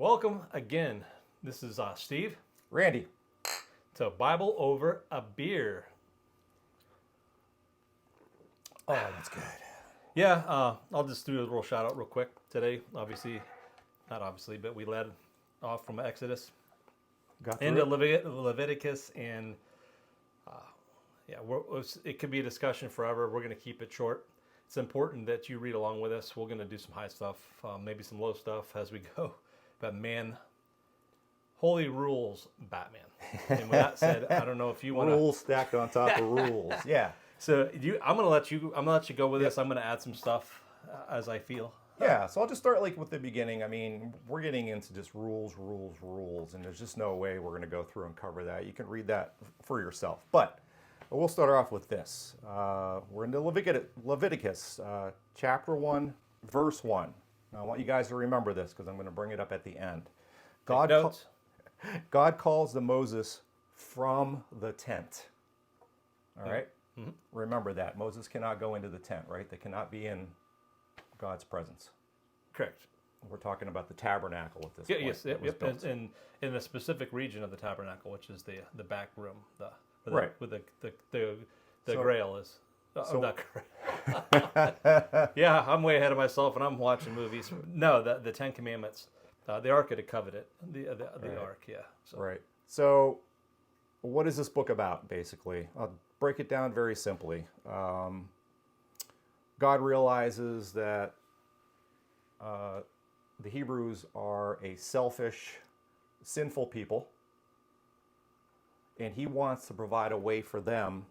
Welcome again. This is Steve Randy. to Bible Over a Beer. Oh, that's good. Yeah, I'll just do a little shout out real quick today. Not obviously, but we led off from Exodus into Leviticus, and it could be a discussion forever. We're going to keep it short. It's important that you read along with us. We're going to do some high stuff, maybe some low stuff as we go. But man, holy rules, Batman. And with that said, I don't know if you want to rules stacked on top of rules. Yeah. So I'm gonna let you go with this. I'm gonna add some stuff as I feel. Yeah. So I'll just start with the beginning. I mean, we're getting into just rules, and there's just no way we're gonna go through and cover that. You can read that for yourself. But we'll start off with this. We're into Leviticus, chapter 1, verse 1. Now I want you guys to remember this because I'm going to bring it up at the end. God calls to Moses from the tent. All right? Mm-hmm. Remember that. Moses cannot go into the tent, right? They cannot be in God's presence. Correct. We're talking about the tabernacle at this point. Yes, in the specific region of the tabernacle, which is the back room, right, with the grail is. Not yeah, I'm way ahead of myself, and I'm watching movies. No, the Ten Commandments, the Ark of the Covenant, the right. Ark, yeah. So. Right. So, what is this book about, basically? I'll break it down very simply. God realizes that the Hebrews are a selfish, sinful people, and he wants to provide a way for them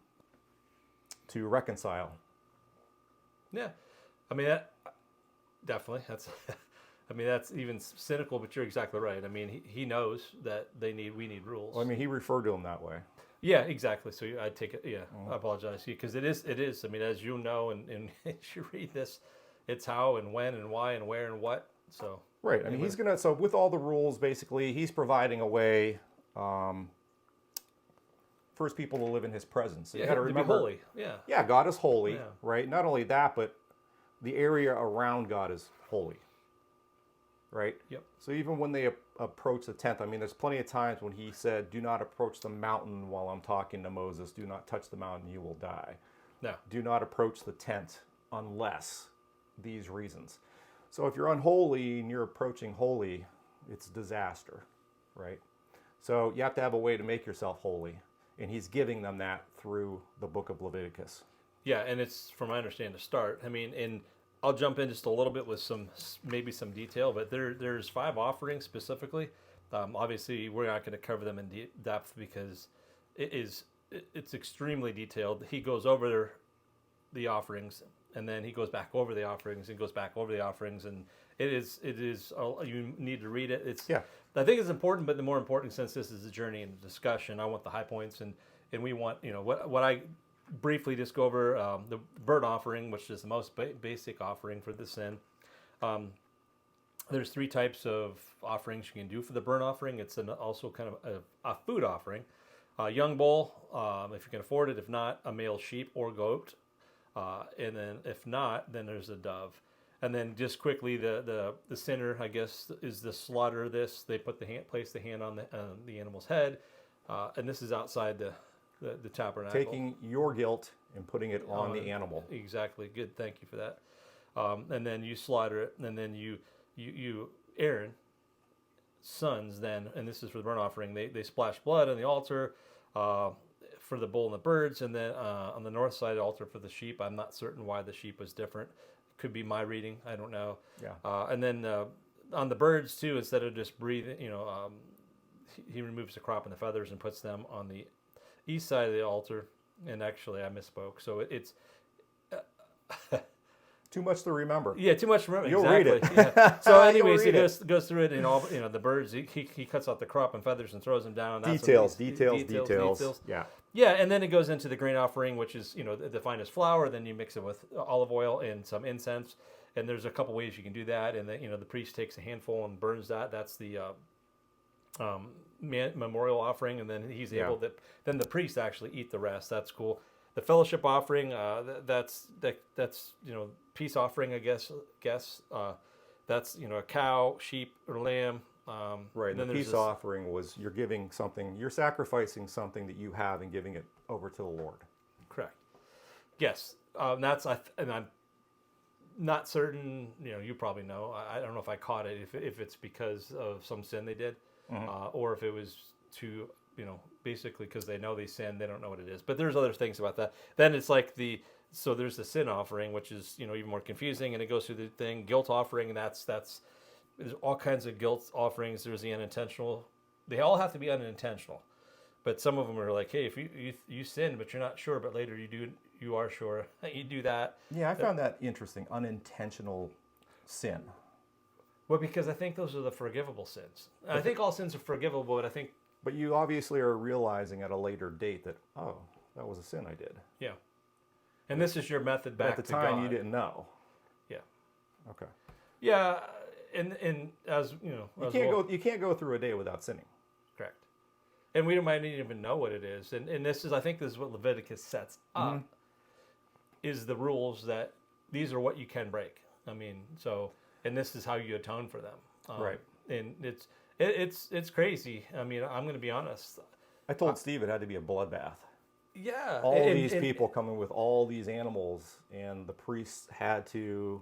to reconcile. Yeah, I mean definitely. That's even cynical, but you're exactly right. I mean, he knows that we need rules. Well, I mean, he referred to them that way. Yeah, exactly. So I take it. Yeah, I apologize because it is. I mean, as you know, and as you read this, it's how and when and why and where and what. So right. I mean, so with all the rules, basically, he's providing a way. First people to live in his presence. So you got to remember, be holy. Yeah, God is holy, yeah. Right? Not only that, but the area around God is holy, right? Yep. So even when they approach the tent, I mean, there's plenty of times when he said, "Do not approach the mountain while I'm talking to Moses. Do not touch the mountain; you will die." No. Do not approach the tent unless these reasons. So if you're unholy and you're approaching holy, it's disaster, right? So you have to have a way to make yourself holy. And he's giving them that through the book of Leviticus. Yeah, and it's, from my understanding, to start. I mean, and I'll jump in just a little bit with some detail, but there's 5 offerings specifically. Obviously, we're not going to cover them in depth because it's extremely detailed. He goes over the offerings, and then he goes back over the offerings, and goes back over the offerings, and it is. You need to read it. I think it's important, but the more important, since this is a journey and a discussion, I want the high points, and we want, what I briefly just go over, the burnt offering, which is the most basic offering for the sin. There's 3 types of offerings you can do for the burnt offering. It's also kind of a food offering. A young bull, if you can afford it. If not, a male sheep or goat. And then if not, then there's a dove. And then just quickly, the sinner, I guess, is the slaughter of this. They place the hand on the animal's head, and this is outside the tabernacle. Taking your guilt and putting it on the animal. Exactly. Good. Thank you for that. And then you slaughter it, and then you Aaron's sons then, and this is for the burnt offering. They splash blood on the altar for the bull and the birds, and then on the north side of the altar for the sheep. I'm not certain why the sheep was different. Could be my reading. I don't know. Yeah. And then on the birds too, instead of just breathing, he removes the crop and the feathers and puts them on the east side of the altar. And actually, I misspoke. So it's too much to remember. Yeah, too much to remember. You'll exactly. read it. Yeah. So, anyways, he goes through it, and all the birds. He cuts out the crop and feathers and throws them down. And Details. Yeah. Yeah, and then it goes into the grain offering, which is the finest flour. Then you mix it with olive oil and some incense. And there's a couple ways you can do that. And then the priest takes a handful and burns that. That's the memorial offering, and then he's able to. Then the priest actually eat the rest. That's cool. The fellowship offering, that's peace offering, I guess. That's a cow, sheep, or lamb. Right. And then the there's peace this- offering was you're giving something, you're sacrificing something that you have and giving it over to the Lord. Correct. Yes, and I'm not certain. You know, you probably know. I don't know if I caught it. If it's because of some sin they did, or if it was to basically because they know they sinned, they don't know what it is. But there's other things about that. Then it's like so there's the sin offering, which is even more confusing, and it goes through the thing guilt offering, and that's there's all kinds of guilt offerings. There's the unintentional. They all have to be unintentional. But some of them are like, hey, if you sin, but you're not sure, but later you are sure, you do that. Yeah, I found that interesting. Unintentional sin. Well, because I think those are the forgivable sins. I think all sins are forgivable, but I think But you obviously are realizing at a later date that, oh, that was a sin I did. yeah. And this is your method But back at the to time, God. you didn't know. Yeah. Okay. Yeah, and as You can't go through a day without sinning. correct. And we might not even know what it is. And I think this is what Leviticus sets up, is the rules that these are what you can break. I mean, and this is how you atone for them. Right. And it's crazy. I mean, I'm going to be honest. I told Steve it had to be a bloodbath. Yeah. All these people coming with all these animals, and the priests had to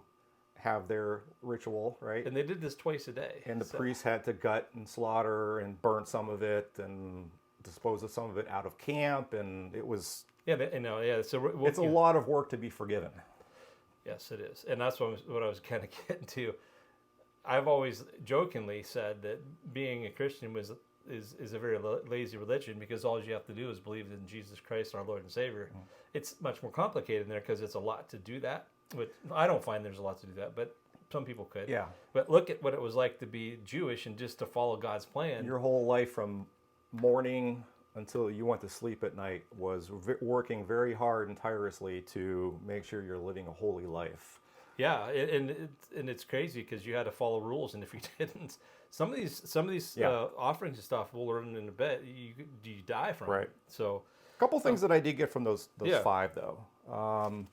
have their ritual, right? And they did this twice a day. And the priests had to gut and slaughter and burn some of it and dispose of some of it out of camp, and it was Yeah, yeah. So it's a lot of work to be forgiven. Yes, it is, and that's what I was kind of getting to. I've always jokingly said that being a Christian is a very lazy religion because all you have to do is believe in Jesus Christ, our Lord and Savior. It's much more complicated in there because it's a lot to do that. But I don't find there's a lot to do that, but some people could. Yeah. But look at what it was like to be Jewish and just to follow God's plan. Your whole life from morning until you went to sleep at night was working very hard and tirelessly to make sure you're living a holy life. Yeah, and it's crazy because you had to follow rules, and if you didn't, some of these offerings and stuff we'll learn in a bit. You die from Right. it. So A couple things that I did get from those Yeah. 5 though.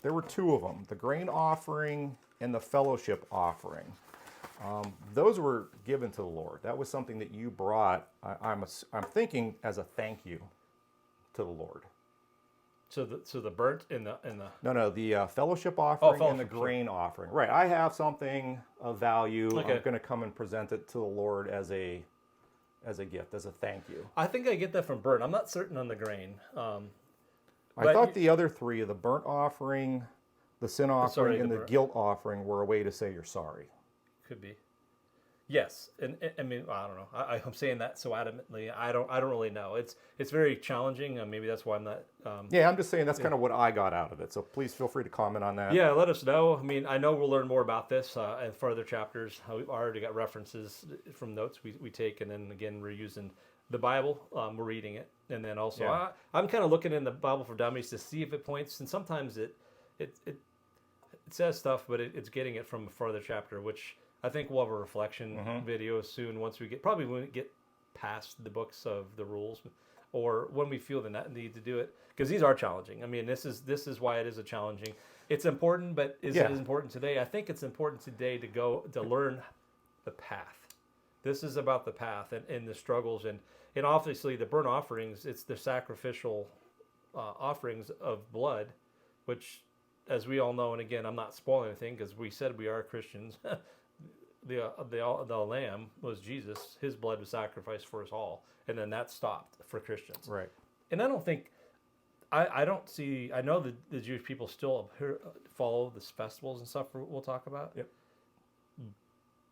There were 2 of them: the grain offering and the fellowship offering. Those were given to the Lord. That was something that you brought. I'm thinking as a thank you to the Lord. So the burnt in the No, the fellowship offering and the fellowship, grain offering. Right. I have something of value. Okay. I'm going to come and present it to the Lord as a gift, as a thank you. I think I get that from burnt. I'm not certain on the grain. I But thought the other 3, the burnt offering, the sin offering, and the the burnt. guilt offering, were a way to say you're sorry. Could be. Yes, and I mean I don't know. I'm saying that so adamantly. I don't really know. It's very challenging. Maybe that's why I'm not. Yeah, I'm just saying that's kind of what I got out of it. So please feel free to comment on that. Yeah, let us know. I mean, I know we'll learn more about this in further chapters. We've already got references from notes we take, and then again we're using the Bible. We're reading it, and then also Yeah. I'm kind of looking in the Bible for Dummies to see if it points. And sometimes it says stuff, but it's getting it from a further chapter, which I think we'll have a reflection video soon once we get past the books of the rules, or when we feel the need to do it, because these are challenging. I mean, this is why it is a challenging. It's important, but is it as important today? I think it's important today to learn the path. This is about the path and the struggles and obviously the burnt offerings. It's the sacrificial offerings of blood, which, as we all know, and again, I'm not spoiling anything because we said we are Christians. The lamb was Jesus. His blood was sacrificed for us all, and then that stopped for Christians. Right. And I don't think, I don't see. I know that the Jewish people still follow the festivals and stuff we'll talk about. Yep.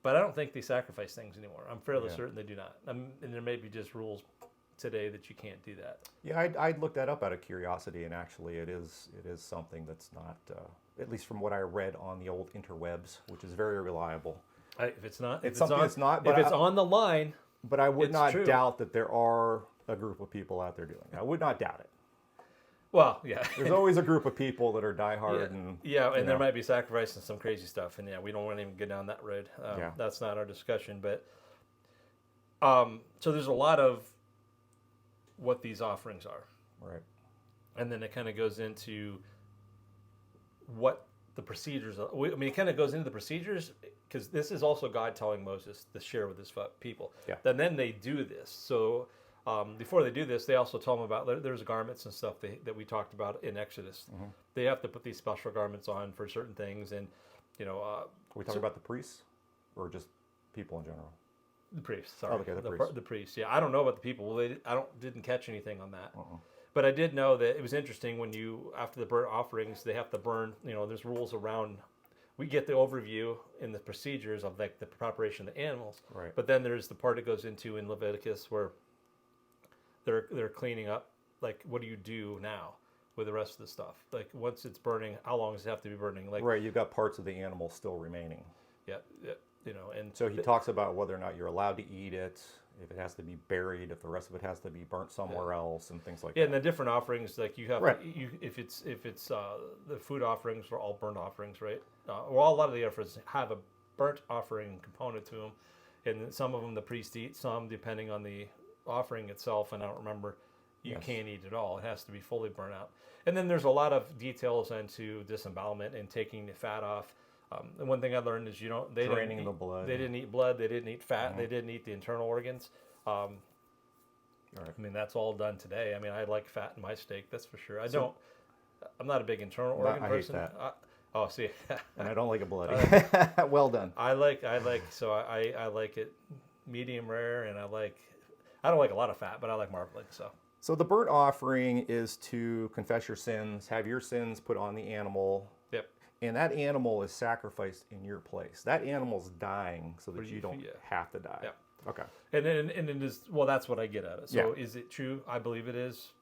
But I don't think they sacrifice things anymore. I'm fairly certain they do not. And there may be just rules today that you can't do that. Yeah, I'd looked that up out of curiosity, and actually it is something that's not, at least from what I read on the old interwebs, which is very reliable. If it's not, It's something that's not, but if it's on the line, But I would It's not true. doubt that there are a group of people out there doing it. I would not doubt it. well, yeah. There's always a group of people that are diehard and and there know. might be sacrificing some crazy stuff, and we don't want to even get down that road. Yeah. That's not our discussion, but so there's a lot of what these offerings are, right. and then it kind of goes into what the procedures. I mean, it kind of goes into the procedures because this is also God telling Moses to share with his people. Yeah. And then they do this. So before they do this, they also tell them about there's garments and stuff that we talked about in Exodus. They have to put these special garments on for certain things, and Are we talking about the priests or just people in general? the priests. Sorry, okay, the priests. The priests. Yeah, I don't know about the people. Didn't catch anything on that. But I did know that it was interesting when after the burnt offerings, they have to burn. There's rules around. We get the overview in the procedures of like the preparation of the animals. Right. But then there's the part it goes into in Leviticus where they're cleaning up. Like, what do you do now with the rest of the stuff? Like, once it's burning, how long does it have to be burning? Like, Right, you've got parts of the animal still remaining. yeah, and So he talks about whether or not you're allowed to eat it, if it has to be buried, if the rest of it has to be burnt somewhere else, and things like yeah, that. and the different offerings, like you have, Right. if it's the food offerings are all burnt offerings, right? Well, a lot of the offerings have a burnt offering component to them, and some of them the priest eat, some depending on the offering itself. And I don't remember, you Yes. can't eat it all; it has to be fully burnt out. And then there's a lot of details into disembowelment and taking the fat off. And one thing I learned is Draining the blood. They didn't eat blood. They didn't eat fat. They didn't eat the internal organs. All right. I mean, that's all done today. I mean, I like fat in my steak, that's for sure. I'm not a big internal organ I hate person. that. See, And I don't like it bloody. Well done. I like it medium rare, and I don't like a lot of fat, but I like marbling. So the burnt offering is to confess your sins, have your sins put on the animal, Yep. and that animal is sacrificed in your place. That animal's dying so that you- you don't yeah. have to die. Yep. Okay. And it is, well, that's what I get at it. So Yeah. is it true? I believe it is.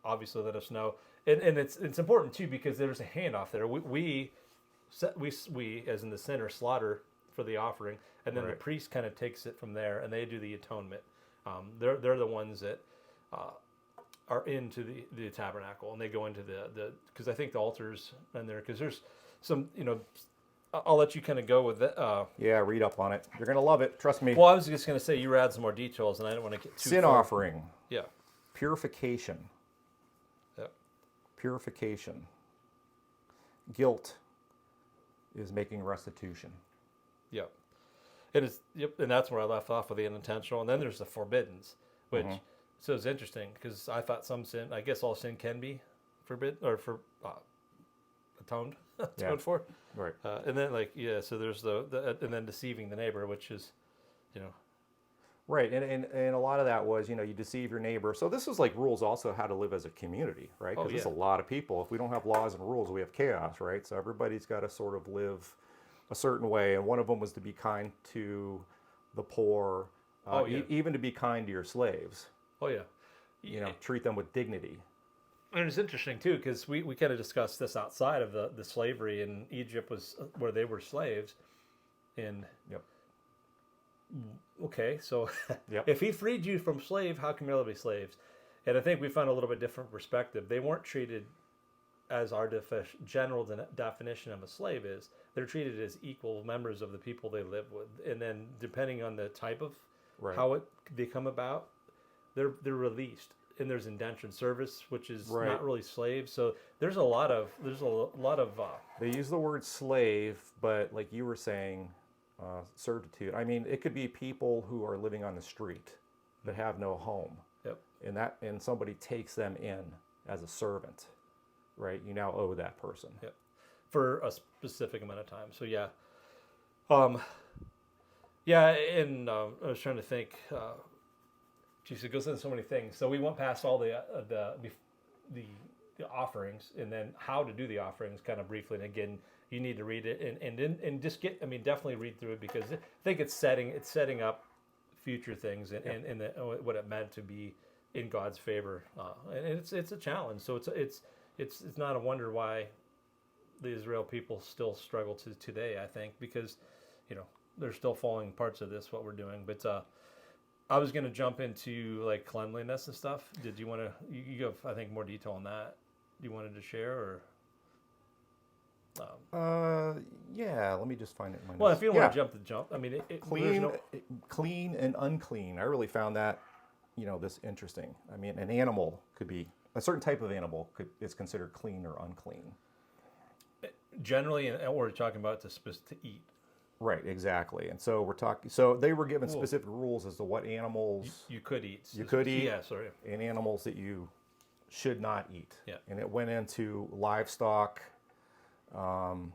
Obviously, let us know. And it's important too because there's a handoff there. We as in the sinner slaughter for the offering, and then the Right. priest kind of takes it from there, and they do the atonement. They're the ones that are into the tabernacle, and they go into the because I think the altars in there, because there's some I'll let you kind of go with it. Yeah, read up on it. You're going to love it. Trust me. Well, I was just going to say you add some more details, and I didn't want to get too Sin far. offering, Yeah. purification, Yep. purification. Guilt is making restitution. Yep. And that's where I left off with the unintentional, and then there's the forbiddens, which so it's interesting because I thought some sin, I guess all sin can be forbidden or atoned Yeah. for. Right. And then so there's the and then deceiving the neighbor, which is, Right, and a lot of that was, you deceive your neighbor. So this is like rules also how to live as a community, right? Because there's a lot of people. If we don't have laws and rules, we have chaos, right? So everybody's got to sort of live a certain way. And one of them was to be kind to the poor, even to be kind to your slaves. Oh yeah. Treat them with dignity. And it's interesting too because we kind of discussed this outside of the slavery in Egypt was where they were slaves, and Yep. okay, so Yep. if he freed you from slave, how come you'll be slaves? And I think we found a little bit different perspective. They weren't treated as our general definition of a slave is. They're treated as equal members of the people they live with, and then depending on the type of Right. how they come about, they're released. And there's indentured service, which is Right. not really slaves. So there's a lot of They use the word slave, but like you were saying, servitude. I mean, it could be people who are living on the street that have no home, yep. and somebody takes them in as a servant, right? You now owe that person. Yep. For a specific amount of time. So yeah. And I was trying to think. Geez, it goes into so many things. So we went past all the offerings, and then how to do the offerings, kind of briefly. And again, you need to read it and just get. I mean, definitely read through it because I think it's setting up future things and what it meant to be in God's favor. And it's a challenge. So it's not a wonder why the Israel people still struggle to today. I think because they're still following parts of this what we're doing, but. I was going to jump into like cleanliness and stuff. Did you want to? You have, I think, more detail on that. You wanted to share, or? Yeah. Let me just find it in my notes. Well, if you don't want to jump. I mean, clean and unclean. I really found that, this interesting. I mean, an animal could be a certain type of animal is considered clean or unclean. generally, and we're talking about to eat. Right, exactly. And so we're talking. So they were given specific rules as to what animals You could eat. you could eat, Yeah, sorry. and animals that you should not eat. Yeah. And it went into livestock, an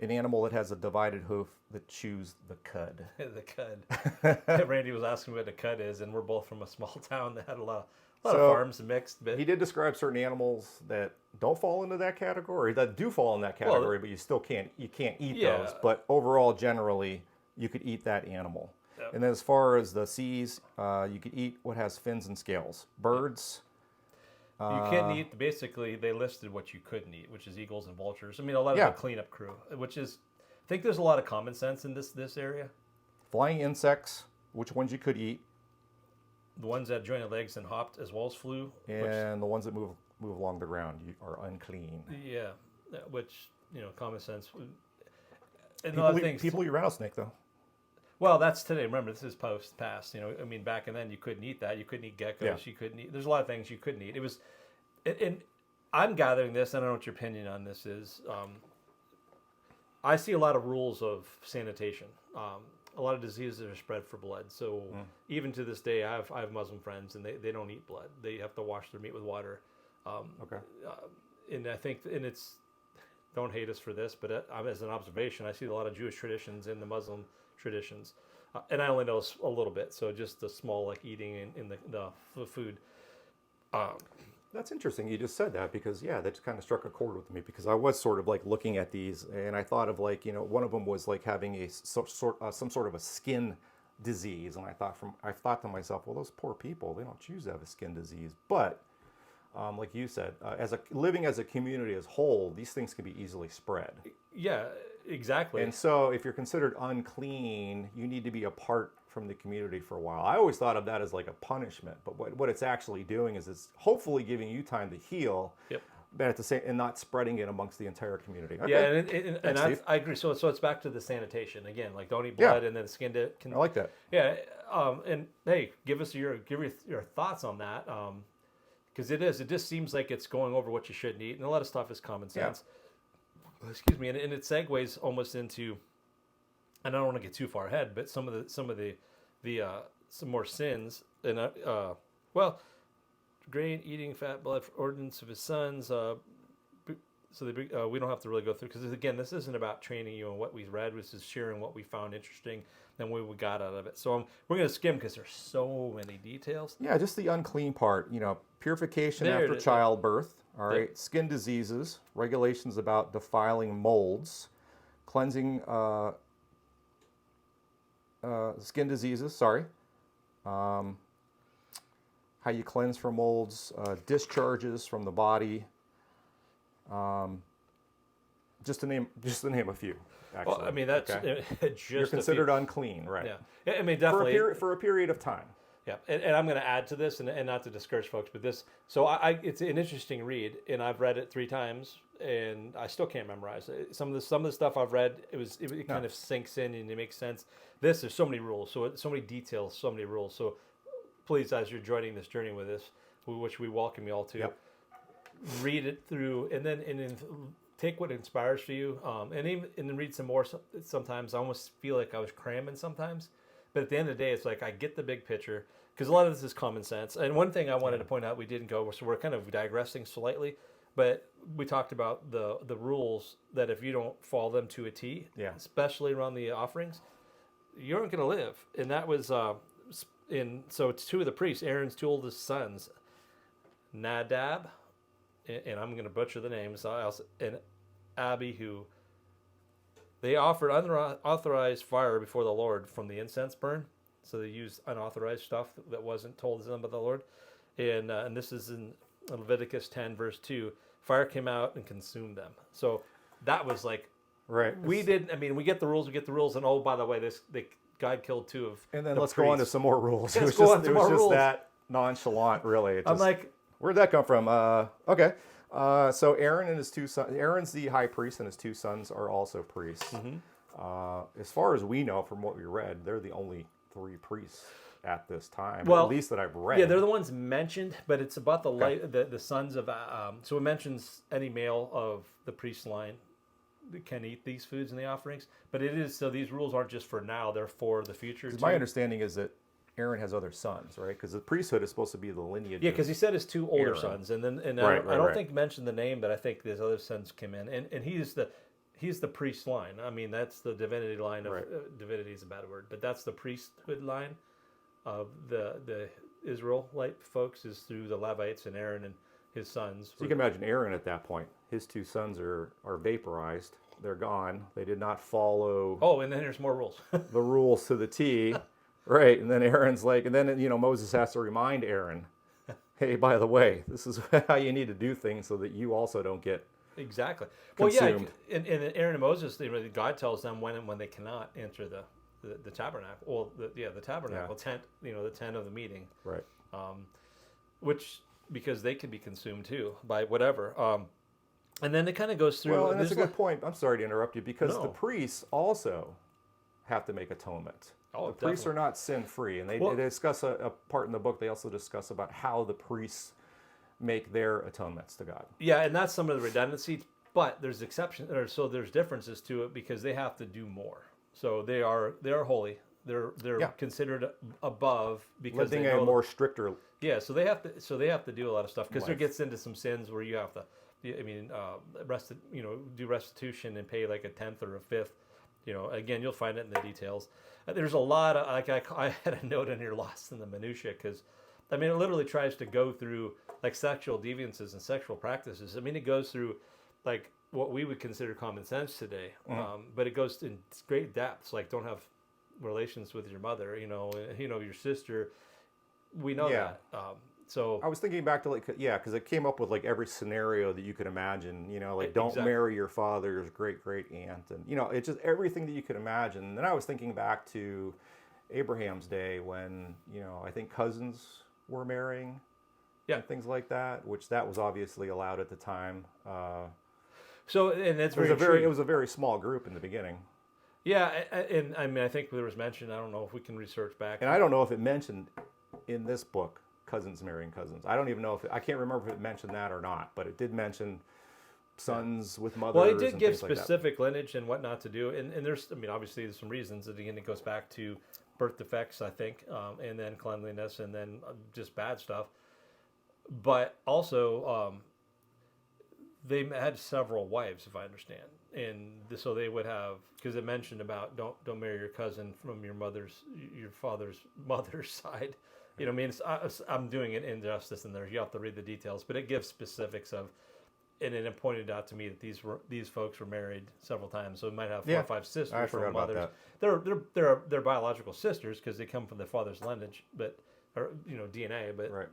animal that has a divided hoof that chews the cud. The cud. Randy was asking what a cud is, and we're both from a small town that had a lot of So, farms mixed. But He did describe certain animals that don't fall into that category, that do fall in that category, but you still can't eat Yeah. those. But overall, generally, you could eat that animal. Yep. And then as far as the seas, you could eat what has fins and scales. Birds. you couldn't eat. Basically, they listed what you couldn't eat, which is eagles and vultures. I mean, a lot of Yeah. the cleanup crew, which is, I think there's a lot of common sense in this area. Flying insects, which ones you could eat, The ones that jointed legs and hopped as well as flew. and the ones that move along the ground are unclean. Which common sense. And a lot of things. People eat rattlesnake, though. Well, that's today. Remember, this is past. I mean, back and then you couldn't eat that. You couldn't eat geckos. Yeah. You couldn't eat. There's a lot of things you couldn't eat. It was, and I'm gathering this. I don't know what your opinion on this is. I see a lot of rules of sanitation. A lot of diseases are spread for blood. So even to this day, I have Muslim friends, and they don't eat blood. They have to wash their meat with water. Okay. And I think, and it's, don't hate us for this, but as an observation, I see a lot of Jewish traditions in the Muslim traditions, and I only know a little bit. So just the small, like eating in the food. That's interesting. You just said that because that just kind of struck a chord with me because I was sort of like looking at these and I thought of like one of them was like having some sort of a skin disease, and I thought to myself, well, those poor people, they don't choose to have a skin disease, but like you said, living as a community as whole, these things can be easily spread. Yeah, exactly. And so if you're considered unclean, you need to be apart from the community for a while. I always thought of that as like a punishment, but what it's actually doing is it's hopefully giving you time to heal. Yep. But at the same, and not spreading it amongst the entire community. Okay. Yeah, and Thanks, I agree. So it's back to the sanitation again. Like don't eat blood, and then the skin can. I like that. Yeah, and hey, give your thoughts on that. Because it just seems like it's going over what you shouldn't eat, and a lot of stuff is common sense. Excuse me, and it segues almost into, and I don't want to get too far ahead, but some of the some more sins, and grain eating fat blood for ordinance of his sons. So we don't have to really go through because again, this isn't about training you on what we read. This is sharing what we found interesting and what we got out of it. So we're going to skim because there's so many details. Yeah, just the unclean part. Purification There after it is. childbirth. All right, Yep. Skin diseases, regulations about defiling molds, cleansing skin diseases. Sorry. How you cleanse from molds, discharges from the body. Just to name a few. Actually. Well, I mean that's just You're considered unclean, right? Yeah, I mean definitely for a period of time. Yeah, and I'm going to add to this, and not to discourage folks, but this. So it's an interesting read, and I've read it 3 times, and I still can't memorize it. Some of the stuff I've read, it kind of sinks in and it makes sense. There's so many rules, so many details, so many rules. So please, as you're joining this journey with us, which we welcome you all to, read it through, and then take what inspires for you, and then read some more. Sometimes I almost feel like I was cramming sometimes. But at the end of the day, it's like I get the big picture because a lot of this is common sense. And one thing I wanted to point out, we didn't go, so we're kind of digressing slightly, but we talked about the rules that if you don't follow them to a T, especially around the offerings, you aren't going to live. And that was so it's 2 of the priests, Aaron's 2 oldest sons, Nadab, and I'm going to butcher the names, and Abihu. They offered unauthorized fire before the Lord from the incense burn. So they used unauthorized stuff that wasn't told to them by the Lord. And this is in Leviticus 10, verse 2. Fire came out and consumed them. So that was like, right. We get the rules. And oh, by the way, God killed 2 of And then the let's priests. go on to some more rules. Let's It was go just, on to it was more just rules. that nonchalant, really. I'm like, where'd that come from? Okay. So Aaron and his 2 sons, Aaron's the high priest and his 2 sons are also priests. As far as we know from what we read, they're the only 3 priests at this time, well, at least that I've read. Yeah, they're the ones mentioned, but it's about the sons of, so it mentions any male of the priest line. can eat these foods and the offerings. But it is so these rules aren't just for now; they're for the future. 'Cause Too. my understanding is that Aaron has other sons, right? Because the priesthood is supposed to be the lineage. Yeah, because he said his two older Aaron. sons, and then Right, I don't right. think mentioned the name, but I think his other sons came in, and he's the priest line. I mean, that's the divinity line of Right. divinity is a bad word, but that's the priesthood line of the Israelite folks is through the Levites and Aaron and his sons. So you can imagine Aaron at that point. His two sons are vaporized. They're gone. They did not follow Oh, and then there's more rules. the rules to the T, right? And then Aaron's like, and then Moses has to remind Aaron, hey, by the way, this is how you need to do things so that you also don't get Exactly. consumed. Well, yeah, in Aaron and Moses, God tells them when and when they cannot enter the tabernacle. Well, the tabernacle tent, the tent of the meeting, right. which because they can be consumed too by whatever. And then it kind of goes through. Well, and that's a there's good point. I'm sorry to interrupt you because No. the priests also have to make atonement. Oh, the priests definitely. are not sin-free, and they discuss a part in the book. They also discuss about how the priests make their atonements to God. Yeah, and that's some of the redundancy, but there's exceptions, or so there's differences to it because they have to do more. So they are holy. They're Yeah. considered above because Living they a know more stricter. yeah. So they have to do a lot of stuff because there Life. gets into some sins where you have to, do restitution and pay like a tenth or a fifth. Again, you'll find it in the details. There's a lot of I had a note in here lost in the minutia because, it literally tries to go through like sexual deviances and sexual practices. It goes through like what we would consider common sense today, but it goes in great depths. Like don't have relations with your mother, your sister. We know Yeah. that. So I was thinking back to because it came up with like every scenario that you could imagine. Don't Exactly. marry your father's great aunt, and it's just everything that you could imagine. And then I was thinking back to Abraham's day when I think cousins were marrying, and things like that, which that was obviously allowed at the time. So and that's It was very true. it was a very small group in the beginning, Yeah, and I think there was mention. I don't know if we can research back. and I don't know if it mentioned in this book cousins marrying cousins. I don't even know I can't remember if it mentioned that or not, but it did mention sons with mothers. Well, it did and give things like that. specific lineage and what not to do, and there's obviously there's some reasons. Again, it goes back to birth defects, I think, and then cleanliness, and then just bad stuff. But also, they had several wives, if I understand, and so they would have because it mentioned about don't marry your cousin from your father's mother's side. I'm doing it injustice in there. You have to read the details, but it gives specifics of, and it pointed out to me that these folks were married several times, so it might have 4 or 5 sisters I forgot or about mothers. that. They're biological sisters because they come from their father's lineage, but DNA, but Right.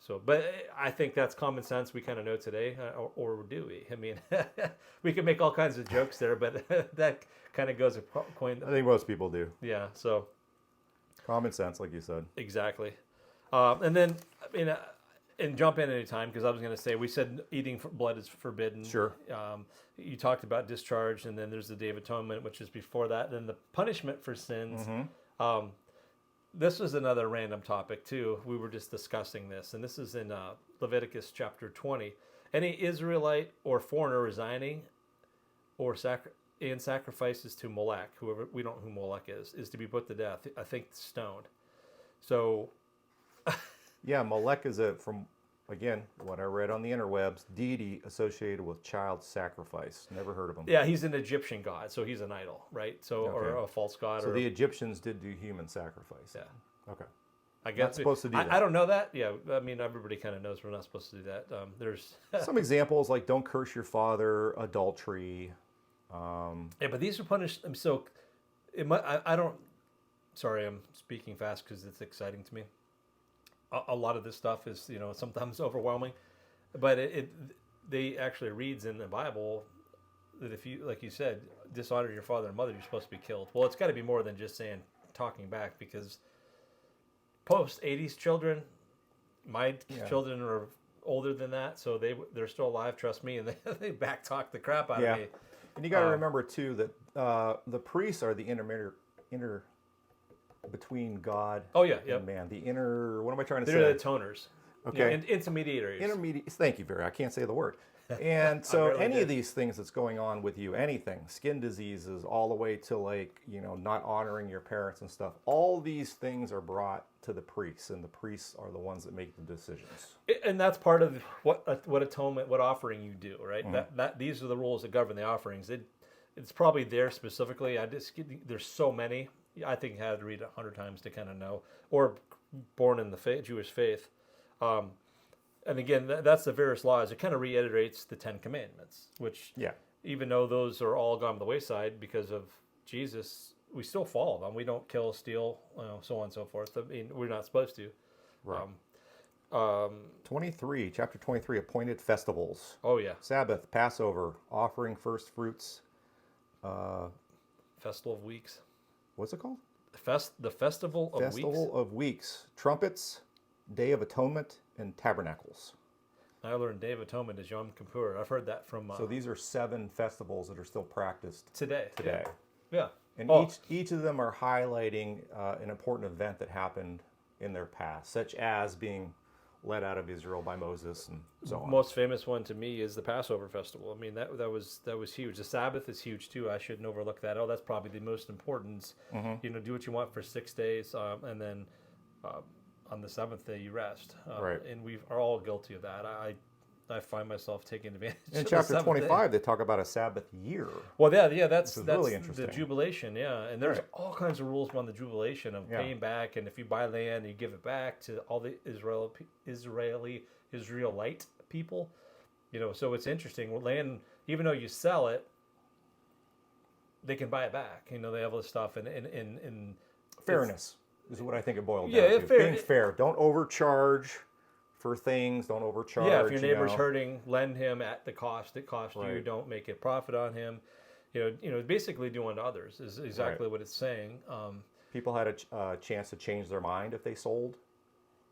So, but I think that's common sense. We kind of know today, or do we? We can make all kinds of jokes there, but that kind of goes a coin. I think most people do. Yeah. So Common sense, like you said. exactly, and then and jump in anytime because I was going to say we said eating blood is forbidden. Sure. You talked about discharge, and then there's the Day of Atonement, which is before that. Then the punishment for sins. This was another random topic too. We were just discussing this, and this is in Leviticus chapter 20. Any Israelite or foreigner resigning or sacrifices to Molech, whoever we don't know who Molech is to be put to death. I think stoned. So Yeah, Molech is from again what I read on the interwebs, deity associated with child sacrifice. Never heard of him. yeah, he's an Egyptian god, so he's an idol, right? So or Okay. a false god. So or the Egyptians did do human sacrifice. yeah. Okay. I guess supposed to do that. I don't know that. Yeah, everybody kind of knows we're not supposed to do that. There's Some examples like don't curse your father, adultery. yeah, but these are punished. So I don't. Sorry, I'm speaking fast because it's exciting to me. A lot of this stuff is sometimes overwhelming, but they actually reads in the Bible that if you, like you said, dishonor your father and mother, you're supposed to be killed. Well, it's got to be more than just saying talking back because post 80s children, my children are older than that, so they're still alive. Trust me, and they back talk the crap out of me. And you got to remember too that the priests are the inter between God and man. The inner. What am I trying to They're say? the toners. Okay. Intermediaries. Intermediate. Thank you, Barry. I can't say the word. And so really any did. of these things that's going on with you, anything, skin diseases, all the way to like, not honoring your parents and stuff, all these things are brought to the priests, and the priests are the ones that make the decisions. And that's part of what atonement, what offering you do, right? Mm-hmm. That these are the rules that govern the offerings. It's probably there specifically. There's so many. I think I had to read it 100 times to kind of know, or born in the Jewish faith. And again, that's the various laws. It kind of reiterates the Ten Commandments, which, Yeah. even though those are all gone by the wayside because of Jesus, we still follow them. We don't kill, steal, so on and so forth. I mean, we're not supposed to. Right. 23, chapter 23, appointed festivals. Oh yeah, Sabbath, Passover, offering first fruits. Festival of Weeks. What's it called? The Festival of Weeks. Festival of Weeks. Trumpets, Day of Atonement, and Tabernacles. I learned Day of Atonement is Yom Kippur. I've heard that from So these are 7 festivals that are still practiced today. today. Yeah. And Oh, each of them are highlighting an important event that happened in their past, such as being led out of Israel by Moses and so on. most famous one to me is the Passover festival. I mean, that was huge. The Sabbath is huge too. I shouldn't overlook that. Oh, that's probably the most important. Mm-hmm. Do what you want for 6 days, and then on the 7th day you rest. Right. And we are all guilty of that. I find myself taking advantage. In of the chapter 7th 25, day. they talk about a Sabbath year. Well, yeah, that's really the interesting. jubilation, yeah, and there's Right. all kinds of rules on the jubilation of Yeah. paying back, and if you buy land, you give it back to all the Israelite people, So it's interesting. Land, even though you sell it, they can buy it back. They have all this stuff, and Fairness is what I think it boiled Yeah, down to. fair- Being fair. Don't overcharge for things. Don't overcharge. yeah, if your neighbor's you know. hurting, lend him at the cost it costs you. Right. Don't make a profit on him. Basically do unto others is exactly Right. what it's saying. People had a chance to change their mind if they sold.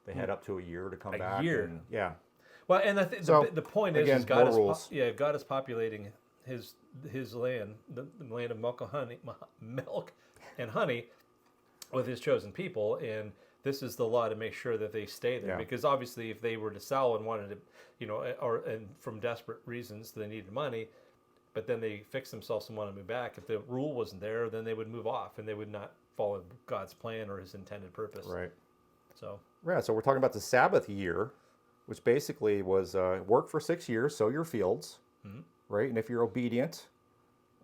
They had up to a year to come A back. year? And, yeah. Well, and I think So, the point again, is God more is rules. God is populating his land, the land of milk and honey, with his chosen people, and this is the law to make sure that they stay there. Yeah. Because obviously, if they were to sell and wanted to, and from desperate reasons they needed money, but then they fixed themselves and wanted to move back. If the rule wasn't there, then they would move off, and they would not follow God's plan or His intended purpose. Right. So. Yeah, so we're talking about the Sabbath year, which basically was work for 6 years, sow your fields, right? And if you're obedient,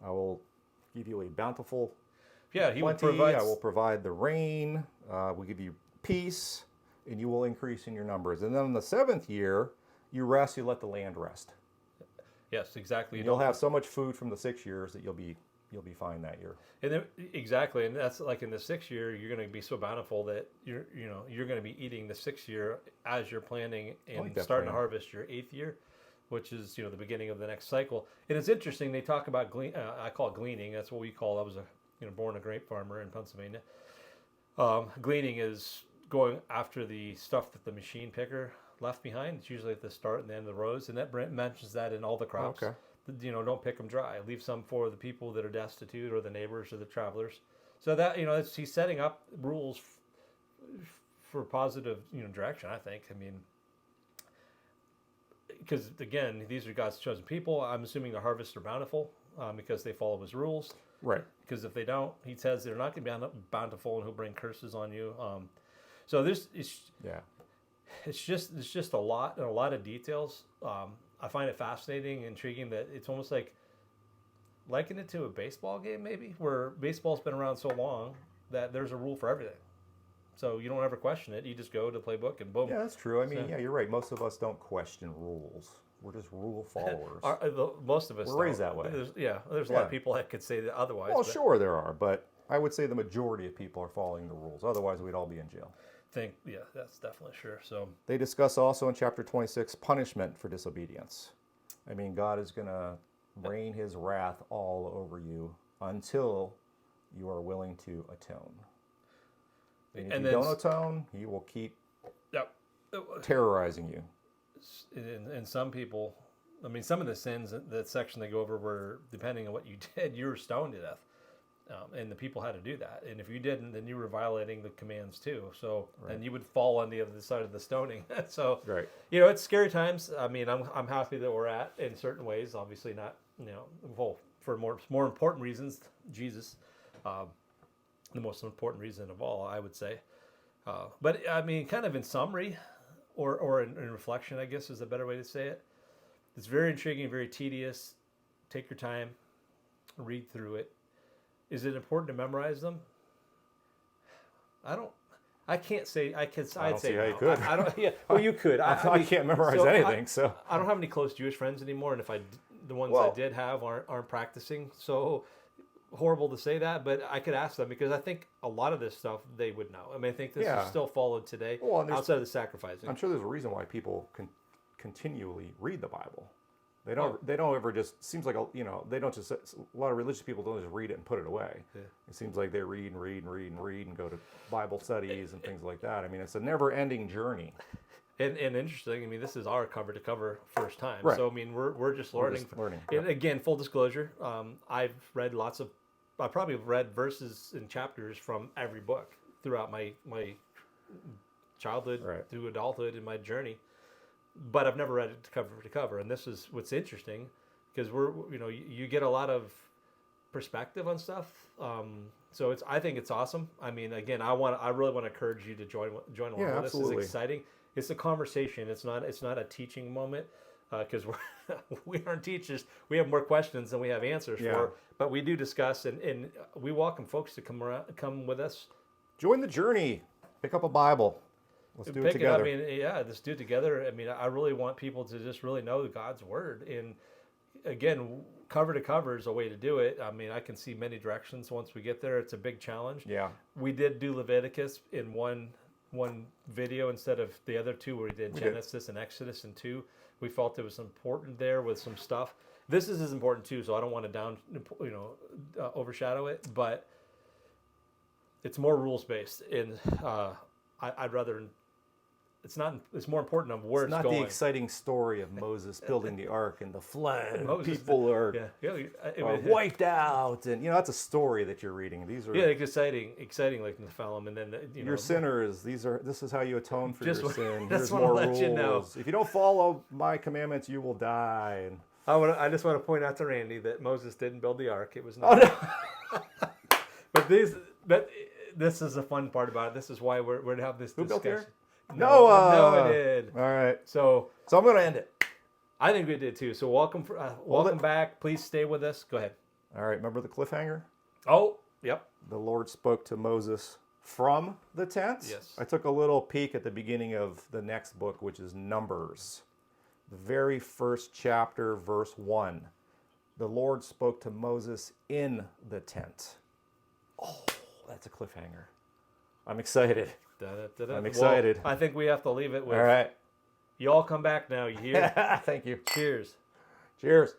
I will give you a bountiful Yeah, He will plenty. provide. I will provide the rain. We'll give you peace, and you will increase in your numbers. And then in the 7th year, you rest. You let the land rest. Yes, exactly. And you'll have so much food from the 6 years that you'll be fine that year. And then, exactly, and that's like in the 6th year, you're going to be so bountiful that you're going to be eating the 6th year as you're planning and like that starting to plan. harvest your 8th year, which is the beginning of the next cycle. And it's interesting. They talk about I call it gleaning. That's what we call. I was born a grape farmer in Pennsylvania. Gleaning is going after the stuff that the machine picker left behind. It's usually at the start and the end of the rows, and that mentions that in all the crops. Okay. Don't pick them dry. Leave some for the people that are destitute or the neighbors or the travelers. So that he's setting up rules for positive direction. I think. I mean, because again, these are God's chosen people. I'm assuming the harvests are bountiful because they follow His rules. Right. Because if they don't, He says they're not going to be bountiful, and He'll bring curses on you. So this is. Yeah. It's just a lot of details. I find it fascinating, intriguing that it's almost like liken it to a baseball game, maybe, where baseball's been around so long that there's a rule for everything. So you don't ever question it. You just go to the playbook and boom. Yeah, that's true. I mean, yeah, you're right. Most of us don't question rules. We're just rule followers. Most of us We're raised don't. that way. There's a lot of people that could say that otherwise. Well, but sure there are, but I would say the majority of people are following the rules. Otherwise, we'd all be in jail. That's definitely sure. So They discuss also in chapter 26 punishment for disobedience. I mean, God is going to rain His wrath all over you until you are willing to atone. And if And you then don't atone, He will keep yeah, terrorizing you. and some people, I mean, some of the sins that section they go over were depending on what you did, you were stoned to death. And the people had to do that. And if you didn't, then you were violating the commands too. So then you would fall on the other side of the stoning. So, Right. it's scary times. I mean, I'm happy that we're at in certain ways. Obviously not, well, for more important reasons, Jesus, the most important reason of all, I would say. But I mean, kind of in summary, or in reflection, I guess is a better way to say it. It's very intriguing, very tedious. Take your time, read through it. Is it important to memorize them? I can't say. I I'd don't say see how you no. could. I don't. Yeah. Well, you could. I can't memorize anything. So I don't have any close Jewish friends anymore, and if the ones I did have aren't practicing. So horrible to say that, but I could ask them because I think a lot of this stuff they would know. I mean, I think this is still followed today outside of the sacrificing. I'm sure there's a reason why people continually read the Bible. They don't. They don't ever just. Seems like they don't just. A lot of religious people don't just read it and put it away. Yeah. It seems like they read and read and read and read and go to Bible studies and things like that. I mean, it's a never-ending journey. And interesting. I mean, this is our cover to cover first time. Right. So I mean, we're just learning. Yeah. And again, full disclosure, I've read I probably have read verses and chapters from every book throughout my childhood through adulthood in my journey. But I've never read it cover to cover, and this is what's interesting because you get a lot of perspective on stuff. So I think it's awesome. I mean, again, I really want to encourage you to join along with this. This is exciting. It's a conversation. It's not a teaching moment because we aren't teachers. We have more questions than we have answers for. But we do discuss, and we welcome folks to come with us. Join the journey. Pick up a Bible. Let's do it together. Let's do it together. I mean, I really want people to just really know God's word. And again, cover to cover is a way to do it. I mean, I can see many directions once we get there. It's a big challenge. Yeah. We did do Leviticus in one video instead of the other two where we did Genesis and Exodus in two. We felt it was important there with some stuff. This is as important too, so I don't want to overshadow it, but it's more rules based. And I'd rather. It's more important of where it's going. It's not the exciting story of Moses building the ark and the flood. People are wiped out, and that's a story that you're reading. These are exciting like Nephilim, and then your sinners. This is how you atone for your sin. Here's more rules. You know. If you don't follow my commandments, you will die. And I just want to point out to Randy that Moses didn't build the ark. It was not. Oh, no. But this is the fun part about it. This is why we're to have this discussion. Who built the ark? No, it did. All right. So I'm going to end it. I think we did too. So welcome back. Please stay with us. Go ahead. All right. Remember the cliffhanger? Oh, yep. The Lord spoke to Moses from the tent. Yes. I took a little peek at the beginning of the next book, which is Numbers. The very first chapter, verse 1. The Lord spoke to Moses in the tent. Oh, that's a cliffhanger. I'm excited. I'm excited. Well, I think we have to leave it with. All right. You all come back now. You hear? Thank you. Cheers. Cheers.